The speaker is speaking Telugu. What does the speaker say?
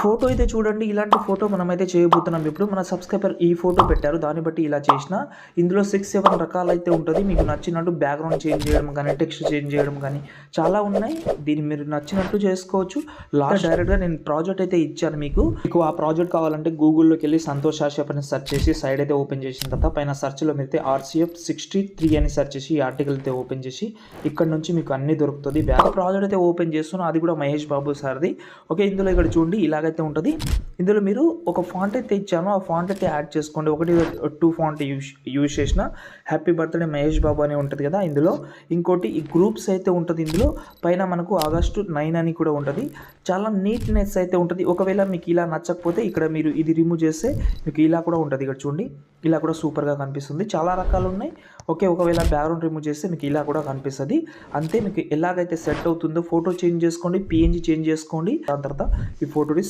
ఫోటో అయితే చూడండి, ఇలాంటి ఫోటో మనమైతే చేయబోతున్నాం. ఇప్పుడు మన సబ్స్క్రైబర్ ఈ ఫోటో పెట్టారు, దాన్ని బట్టి ఇలా చేసిన. ఇందులో 6-7 రకాలైతే ఉంటుంది. మీకు నచ్చినట్టు బ్యాక్గ్రౌండ్ చేంజ్ చేయడం కానీ, టెక్స్ట్ చేంజ్ చేయడం కానీ చాలా ఉన్నాయి. దీన్ని మీరు నచ్చినట్టు చేసుకోవచ్చు. లాస్ట్ డైరెక్ట్గా నేను ప్రాజెక్ట్ అయితే ఇచ్చాను మీకు ఆ ప్రాజెక్ట్ కావాలంటే గూగుల్లోకి వెళ్ళి సంతోష్ ఆశ్రఫ్ అని సెర్చ్ చేసి సైడ్ అయితే ఓపెన్ చేసిన తర్వాత పైన సెర్చ్లో అయితే RCF 63 అని సెర్చ్ చేసి ఈ ఆర్టికల్ అయితే ఓపెన్ చేసి ఇక్కడ నుంచి మీకు అన్ని దొరుకుతుంది. బ్యాక్ ప్రాజెక్ట్ అయితే ఓపెన్ చేస్తున్నాను, అది కూడా మహేష్ బాబు సార్ది. ఓకే, ఇందులో ఇక్కడ చూడండి ఇలాగైతే ఉంటుంది. ఇందులో మీరు ఒక ఫాంట్ అయితే ఇచ్చాను, ఆ ఫాంట్ అయితే యాడ్ చేసుకోండి. 1-2 ఫాంట్ యూజ్ చేసిన హ్యాపీ బర్త్డే మహేష్ బాబు అని ఉంటుంది కదా. ఇందులో ఇంకోటి ఈ గ్రూప్స్ అయితే ఉంటుంది. ఇందులో పైన మనకు August 9 అని కూడా ఉంటుంది. చాలా నీట్నెస్ అయితే ఉంటుంది. ఒకవేళ మీకు ఇలా నచ్చకపోతే ఇక్కడ మీరు ఇది రిమూవ్ చేస్తే మీకు ఇలా కూడా ఉంటుంది. ఇక్కడ చూడండి, ఇలా కూడా సూపర్గా కనిపిస్తుంది. చాలా రకాలు ఉన్నాయి. ఓకే, ఒకవేళ బ్యాక్గ్రౌండ్ రిమూవ్ చేస్తే మీకు ఇలా కూడా కనిపిస్తుంది. అంతే, మీకు ఎలాగైతే సెట్ అవుతుందో ఫోటో చేంజ్ చేసుకోండి, PNG చేంజ్ చేసుకోండి. దాని తర్వాత ఈ ఫోటోని